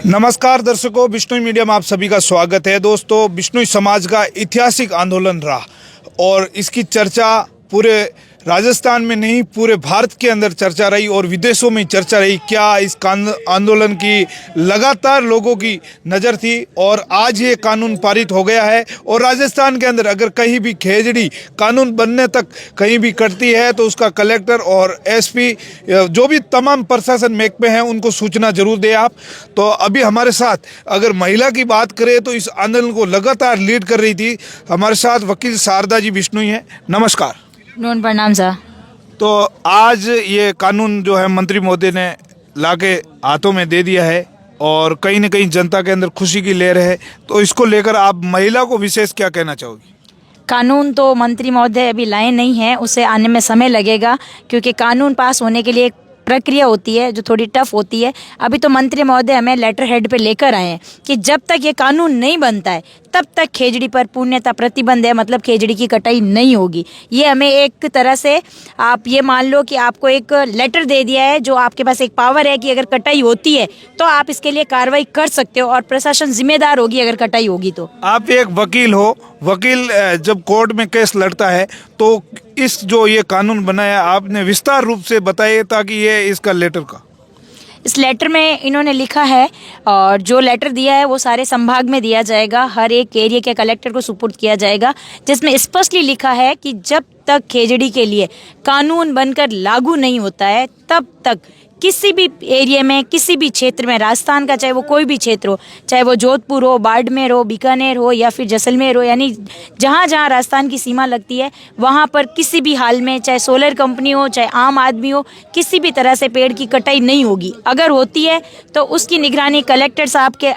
नमस्कार दर्शकों, बिश्नोई मीडिया में आप सभी का स्वागत है। दोस्तों, बिश्नोई समाज का ऐतिहासिक आंदोलन रहा और इसकी चर्चा पूरे राजस्थान में नहीं पूरे भारत के अंदर चर्चा रही और विदेशों में चर्चा रही। क्या इस आंदोलन की लगातार लोगों की नज़र थी और आज ये कानून पारित हो गया है। और राजस्थान के अंदर अगर कहीं भी खेजड़ी कानून बनने तक कहीं भी करती है तो उसका कलेक्टर और एसपी जो भी तमाम प्रशासन महकमे हैं उनको सूचना जरूर दें आप। तो अभी हमारे साथ अगर महिला की बात करें तो इस आंदोलन को लगातार लीड कर रही थी हमारे साथ वकील शारदा जी बिश्नोई हैं। नमस्कार। नोन प्रणाम सर। तो आज ये कानून जो है मंत्री महोदय ने लाके हाथों में दे दिया है और कहीं ना कहीं जनता के अंदर खुशी की लहर है, तो इसको लेकर आप महिला को विशेष क्या कहना चाहोगी? कानून तो मंत्री महोदय अभी लाए नहीं हैं, उसे आने में समय लगेगा क्योंकि कानून पास होने के लिए एक प्रक्रिया होती है जो थोड़ी टफ होती है। अभी तो मंत्री महोदय हमें लेटर हेड पे लेकर आए हैं कि जब तक ये कानून नहीं बनता है तब तक खेजड़ी पर पूर्णतः प्रतिबंध है, मतलब खेजड़ी की कटाई नहीं होगी। ये हमें एक तरह से आप ये मान लो कि आपको एक लेटर दे दिया है, जो आपके पास एक पावर है कि अगर कटाई होती है तो आप इसके लिए कार्रवाई कर सकते हो और प्रशासन जिम्मेदार होगी अगर कटाई होगी तो। आप एक वकील हो, वकील जब कोर्ट में केस लड़ता है तो इस जो ये कानून बनाया आपने विस्तार रूप से बताइए ताकि ये इसका लेटर का। इस लेटर में इन्होंने लिखा है और जो लेटर दिया है वो सारे संभाग में दिया जाएगा, हर एक एरिया के कलेक्टर को सुपुर्द किया जाएगा, जिसमें स्पष्टली लिखा है कि जब तक खेजड़ी के लिए कानून बनकर लागू नहीं होता है तब तक किसी भी एरिया में किसी भी क्षेत्र में राजस्थान का चाहे वो कोई भी क्षेत्र हो, चाहे वो जोधपुर हो, बाड़मेर हो, बीकानेर हो या फिर जैसलमेर हो, यानी जहाँ जहाँ राजस्थान की सीमा लगती है वहाँ पर किसी भी हाल में चाहे सोलर कंपनी हो चाहे आम आदमी हो किसी भी तरह से पेड़ की कटाई नहीं होगी। अगर होती है तो उसकी निगरानी कलेक्टर साहब के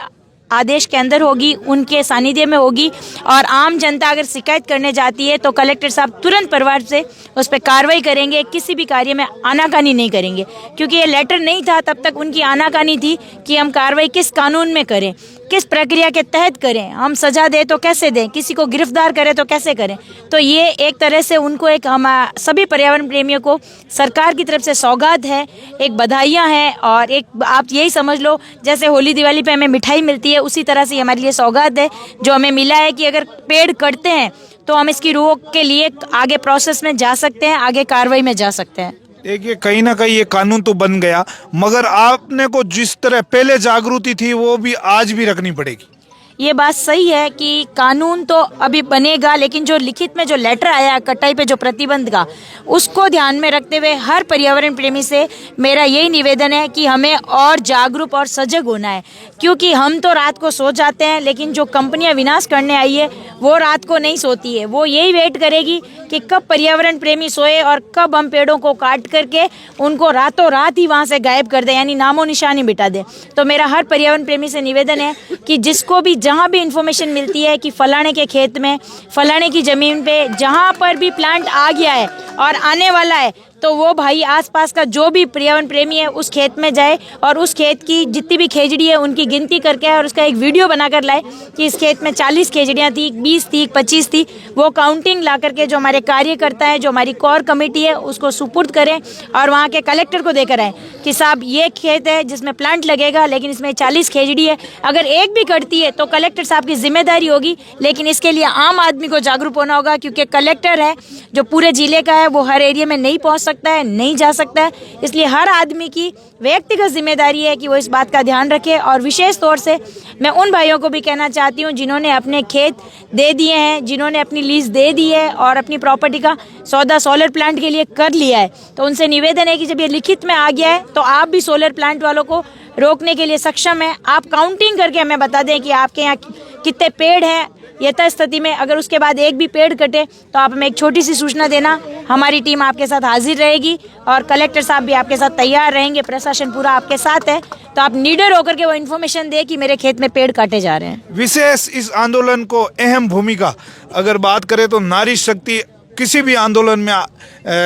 आदेश के अंदर होगी, उनके सानिध्य में होगी। और आम जनता अगर शिकायत करने जाती है तो कलेक्टर साहब तुरंत परिवार से उस पर कार्रवाई करेंगे, किसी भी कार्य में आनाकानी नहीं करेंगे। क्योंकि ये लेटर नहीं था तब तक उनकी आनाकानी थी कि हम कार्रवाई किस कानून में करें, किस प्रक्रिया के तहत करें, हम सजा दें तो कैसे दें, किसी को गिरफ्तार करें तो कैसे करें। तो ये एक तरह से उनको एक हम सभी पर्यावरण प्रेमियों को सरकार की तरफ से सौगात है, एक बधाइयाँ हैं। और एक आप यही समझ लो जैसे होली दिवाली पे हमें मिठाई मिलती है उसी तरह से हमारे लिए सौगात है जो हमें मिला है कि अगर पेड़ कटते हैं तो हम इसकी रोक के लिए आगे प्रोसेस में जा सकते हैं, आगे कार्रवाई में जा सकते हैं। देखिए, कहीं ना कहीं ये कानून तो बन गया मगर आपने को जिस तरह पहले जागृति थी वो भी आज भी रखनी पड़ेगी। ये बात सही है कि कानून तो अभी बनेगा, लेकिन जो लिखित में जो लेटर आया कटाई पे जो प्रतिबंध का, उसको ध्यान में रखते हुए हर पर्यावरण प्रेमी से मेरा यही निवेदन है कि हमें और जागरूक और सजग होना है। क्योंकि हम तो रात को सो जाते हैं लेकिन जो कंपनियां विनाश करने आई है वो रात को नहीं सोती है, वो यही वेट करेगी कि कब पर्यावरण प्रेमी सोए और कब हम पेड़ों को काट करके उनको रातों रात ही वहाँ से गायब कर दें, यानी नामो निशानी मिटा दें। तो मेरा हर पर्यावरण प्रेमी से निवेदन है कि जिसको भी जहाँ भी इन्फॉर्मेशन मिलती है कि फलाने के खेत में फलाने की ज़मीन पे जहाँ पर भी प्लांट आ गया है और आने वाला है तो वो भाई आसपास का जो भी पर्यावरण प्रेमी है उस खेत में जाए और उस खेत की जितनी भी खेजड़ी है उनकी गिनती करके और उसका एक वीडियो बनाकर लाए कि इस खेत में 40 खेजड़ियाँ थी, 20 थी, 25 थी। वो काउंटिंग ला करके जो हमारे कार्यकर्ता है, जो हमारी कोर कमेटी है, उसको सुपुर्द करें और वहाँ के कलेक्टर को देकर आए कि साहब ये खेत है जिसमें प्लांट लगेगा लेकिन इसमें 40 खेजड़ी है, अगर एक भी कटती है तो कलेक्टर साहब की जिम्मेदारी होगी। लेकिन इसके लिए आम आदमी को जागरूक होना होगा क्योंकि कलेक्टर है जो पूरे जिले का है, वो हर एरिया में नहीं पहुँच सकता है, नहीं जा सकता है। इसलिए हर आदमी की व्यक्तिगत जिम्मेदारी है कि वो इस बात का ध्यान रखे। और विशेष तौर से मैं उन भाइयों को भी कहना चाहती हूँ जिन्होंने अपने खेत दे दिए हैं, जिन्होंने अपनी लीज दे दी है और अपनी प्रॉपर्टी का सौदा सोलर प्लांट के लिए कर लिया है, तो उनसे निवेदन है कि जब ये लिखित में आ गया है तो आप भी सोलर प्लांट वालों को रोकने के लिए सक्षम है। आप काउंटिंग करके हमें बता दें कि आपके यहाँ कितने पेड़ हैं यथास्थिति में। अगर उसके बाद एक भी पेड़ कटे तो आप हमें एक छोटी सी सूचना देना, हमारी टीम आपके साथ हाजिर रहेगी और कलेक्टर साहब भी आपके साथ तैयार रहेंगे, प्रशासन पूरा आपके साथ है। तो आप निडर होकर के वो इन्फॉर्मेशन दे कि मेरे खेत में पेड़ काटे जा रहे हैं। विशेष इस आंदोलन को अहम भूमिका अगर बात करें तो नारी शक्ति किसी भी आंदोलन में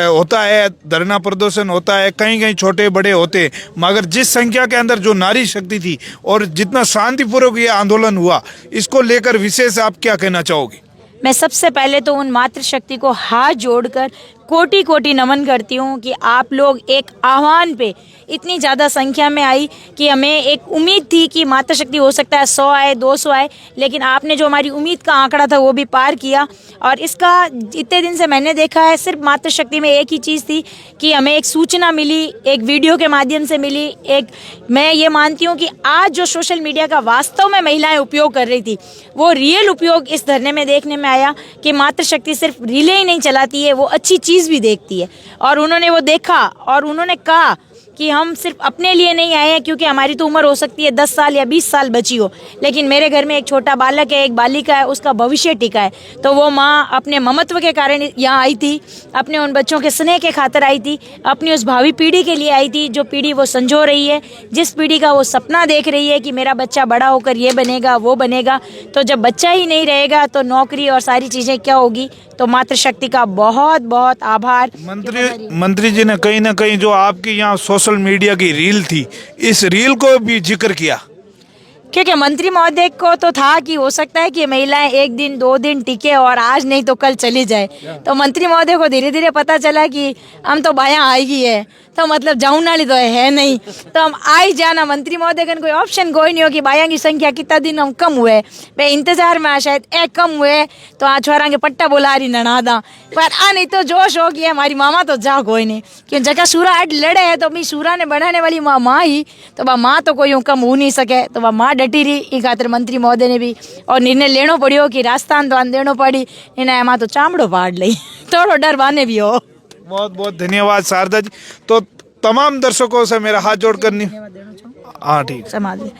होता है, धरना प्रदर्शन होता है, कहीं कहीं छोटे बड़े होते हैं, मगर जिस संख्या के अंदर जो नारी शक्ति थी और जितना शांतिपूर्वक ये आंदोलन हुआ, इसको लेकर विशेष आप क्या कहना चाहोगे? मैं सबसे पहले तो उन मातृशक्ति को हाथ जोड़कर कोटि कोटि नमन करती हूँ कि आप लोग एक आह्वान पे इतनी ज़्यादा संख्या में आई कि हमें एक उम्मीद थी कि मातृशक्ति हो सकता है 100 आए 200 आए, लेकिन आपने जो हमारी उम्मीद का आंकड़ा था वो भी पार किया। और इसका इतने दिन से मैंने देखा है, सिर्फ मातृशक्ति में एक ही चीज़ थी कि हमें एक सूचना मिली, एक वीडियो के माध्यम से मिली। एक मैं ये मानती हूँ कि आज जो सोशल मीडिया का वास्तव में महिलाएं उपयोग कर रही थी, वो रियल उपयोग इस धरने में देखने में आया कि मातृशक्ति सिर्फ रीले ही नहीं चलाती है, वो अच्छी चीज़ भी देखती है। और उन्होंने वो देखा और उन्होंने कहा कि हम सिर्फ अपने लिए नहीं आए हैं, क्योंकि हमारी तो उम्र हो सकती है 10 साल या 20 साल बची हो, लेकिन मेरे घर में एक छोटा बालक है, एक बालिका है, उसका भविष्य टिका है। तो वो माँ अपने ममत्व के कारण यहाँ आई थी, अपने उन बच्चों के स्नेह के खातिर आई थी, अपनी उस भावी पीढ़ी के लिए आई थी, जो पीढ़ी वो संजो रही है, जिस पीढ़ी का वो सपना देख रही है कि मेरा बच्चा बड़ा होकर ये बनेगा वो बनेगा। तो जब बच्चा ही नहीं रहेगा तो नौकरी और सारी चीज़ें क्या होगी। तो मातृशक्ति का बहुत बहुत आभार। मंत्री जी ने कहीं ना कहीं जो आपकी यहाँ सोशल मीडिया की रील थी, इस रील को भी जिक्र किया, क्योंकि मंत्री महोदय को तो था कि हो सकता है कि महिलाएं 1 दिन 2 दिन टिके और आज नहीं तो कल चली जाए। तो मंत्री महोदय को धीरे धीरे पता चला कि हम तो बायां आएगी है, तो मतलब जाऊन वाली तो है नहीं, तो हम आ ही जाना। मंत्री महोदय का कोई ऑप्शन कोई नहीं हो कि बायां की संख्या कितना दिन हम कम हुए, भाई इंतजार में शायद ए कम हुए तो आ छोरा के पट्टा बोला रही ननादा, पर आ नहीं तो जोश हो गया हमारी मामा तो जा कोई नहीं, क्यों जगह सूरा अड लड़े है तो भी सूरा ने बढ़ाने वाली माँ ही, तो वह माँ तो कोई यूँ कम हो नहीं सके, तो वह माँ डटी रही। ई खातिर मंत्री महोदय ने भी और निर्णय लेनो पड़ियो कि राजस्थान दान देनो पड़ी, इन्हें माँ तो चामड़ो फाड़ ली, थोड़ो डर बाने भी हो। बहुत बहुत धन्यवाद शारदा जी। तो तमाम दर्शकों से मेरा हाथ जोड़ करनी, हाँ ठीक समाज में।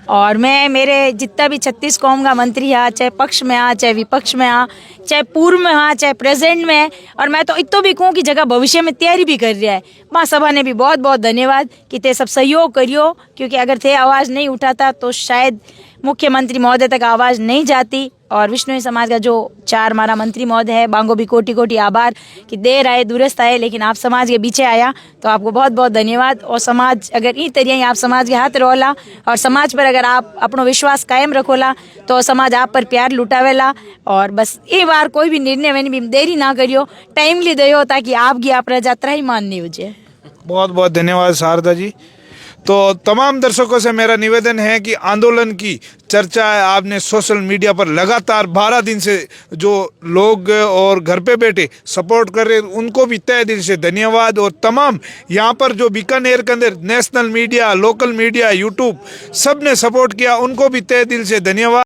और मैं मेरे जितना भी 36 कौम का मंत्री है, चाहे पक्ष में आ चाहे विपक्ष में आ, चाहे पूर्व में आ चाहे प्रेजेंट में, और मैं तो इतो भी कहूँ कि जगह भविष्य में तैयारी भी कर रहा है, महासभा ने भी बहुत बहुत धन्यवाद कि ते सब सहयोग करियो, क्योंकि अगर थे आवाज़ नहीं उठाता तो शायद मुख्यमंत्री महोदय तक आवाज़ नहीं जाती। और विश्नोई समाज का जो 4 हमारा मंत्री महोदय है, बांगो भी कोटि कोटि आभार कि देर आए दुरुस्त आए, लेकिन आप समाज के पीछे आया, तो आपको बहुत बहुत धन्यवाद। और समाज अगर ई तरिया आप समाज के हाथ रोला और समाज पर अगर आप अपनो विश्वास कायम रखोला तो समाज आप पर प्यार लुटावेला। और बस ये बार कोई भी निर्णय मैंने भी देरी ना करियो, टाइमली दो, ताकि आपकी आप प्रजा त्राही मान नहीं हो। बहुत बहुत धन्यवाद शारदा जी। तो तमाम दर्शकों से मेरा निवेदन है कि आंदोलन की चर्चा आपने सोशल मीडिया पर लगातार 12 दिन से जो लोग और घर पे बैठे सपोर्ट कर रहे, उनको भी तहे दिल से धन्यवाद। और तमाम यहाँ पर जो बीकानेर के अंदर national media, local media, YouTube सब ने सपोर्ट किया, उनको भी तहे दिल से धन्यवाद।